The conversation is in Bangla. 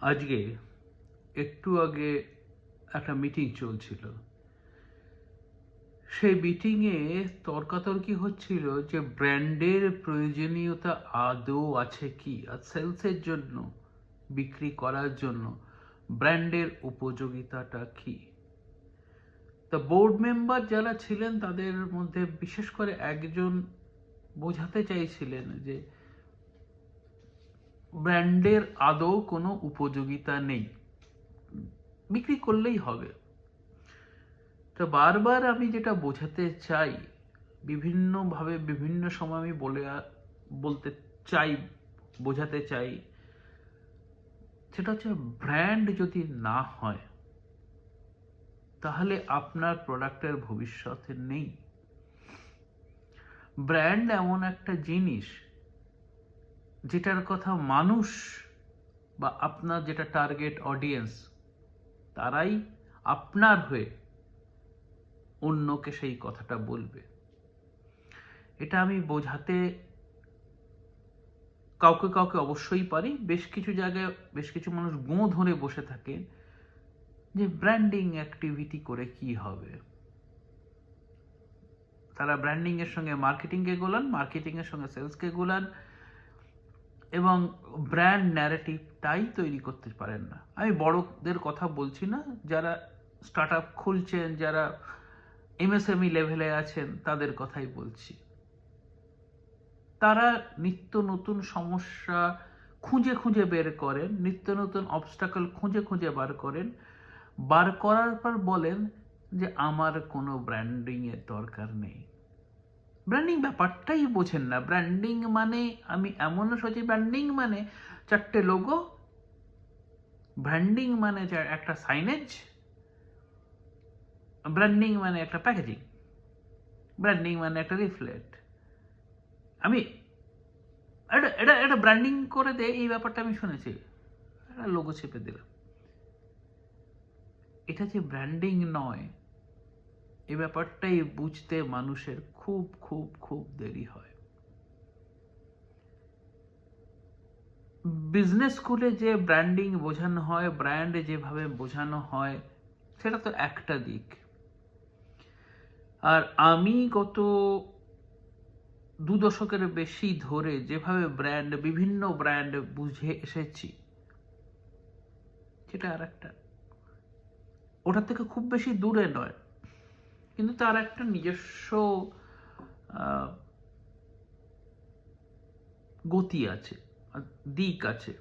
আজকে একটু আগে একটা মিটিং চলছিল। সেই মিটিংয়ে তর্কাতর্কি হচ্ছিল যে ব্র্যান্ডের প্রয়োজনীয়তা আদৌ আছে কি, আর সেলসের জন্য, বিক্রি করার জন্য ব্র্যান্ডের উপযোগিতাটা কি। তা বোর্ড মেম্বার যারা ছিলেন তাদের মধ্যে বিশেষ করে একজন বোঝাতে চাইছিলেন যে ব্র্যান্ডের আদৌ কোনো উপযোগিতা নেই, বিক্রি করলেই হবে। তো বারবার আমি যেটা বোঝাতে চাই, বিভিন্নভাবে বিভিন্ন সময় আমি বলতে চাই, বোঝাতে চাই, সেটা হচ্ছে ব্র্যান্ড যদি না হয় তাহলে আপনার প্রোডাক্টের ভবিষ্যৎ নেই। ব্র্যান্ড এমন একটা জিনিস যেটার কথা মানুষ বা আপনার যেটা টার্গেট অডিয়েন্স, তারাই আপনার হয়ে অন্যকে সেই কথাটা বলবে। এটা আমি বোঝাতে কাউকে কাউকে অবশ্যই পারি। বেশ কিছু জায়গায় বেশ কিছু মানুষ গো ধরে বসে থাকেন যে ব্র্যান্ডিং অ্যাক্টিভিটি করে কি হবে। তারা ব্র্যান্ডিং এর সঙ্গে মার্কেটিংকে গোলান, মার্কেটিং এর সঙ্গে সেলসকে গোলান, এবং ব্র্যান্ড ন্যারেটিভটাই তৈরি করতে পারেন না। আমি বড়দের কথা বলছি না, যারা স্টার্ট আপ খুলছেন, যারা এমএসএমই লেভেলে আছেন, তাদের কথাই বলছি। তারা নিত্য নতুন সমস্যা খুঁজে খুঁজে বের করেন, নিত্য নতুন অবস্টাকল খুঁজে খুঁজে বার করেন, বার করার পর বলেন যে আমার কোনো ব্র্যান্ডিং এর দরকার নেই। ব্র্যান্ডিং ব্যাপারটাই বোঝেন না। ব্র্যান্ডিং মানে, আমি এমন সোচি ব্র্যান্ডিং মানে চারটে লোগো, ব্র্যান্ডিং মানে একটা সাইনেজ, ব্র্যান্ডিং মানে একটা প্যাকেজিং, ব্র্যান্ডিং মানে একটা লিফলেট। আমি এটা ব্র্যান্ডিং করে দে, এই ব্যাপারটা আমি শুনেছি, একটা লোগো চেপে দিলাম। এটা যে ব্র্যান্ডিং নয়, এই ব্যাপারটাই বুঝতে মানুষের খুব খুব খুব দেরি হয়। বিজনেস স্কুলে যে ব্র্যান্ডিং বোঝানো হয়, ব্র্যান্ড যেভাবে বোঝানো হয়, সেটা তো একটা দিক। আর আমি গত 2 দশকের বেশি ধরে যেভাবে বিভিন্ন ব্র্যান্ড বুঝে এসেছি, সেটা আর একটা, ওটার থেকে খুব বেশি দূরে নয়, কিন্তু তার একটা নিজস্ব গতি আছে, দিক আছে।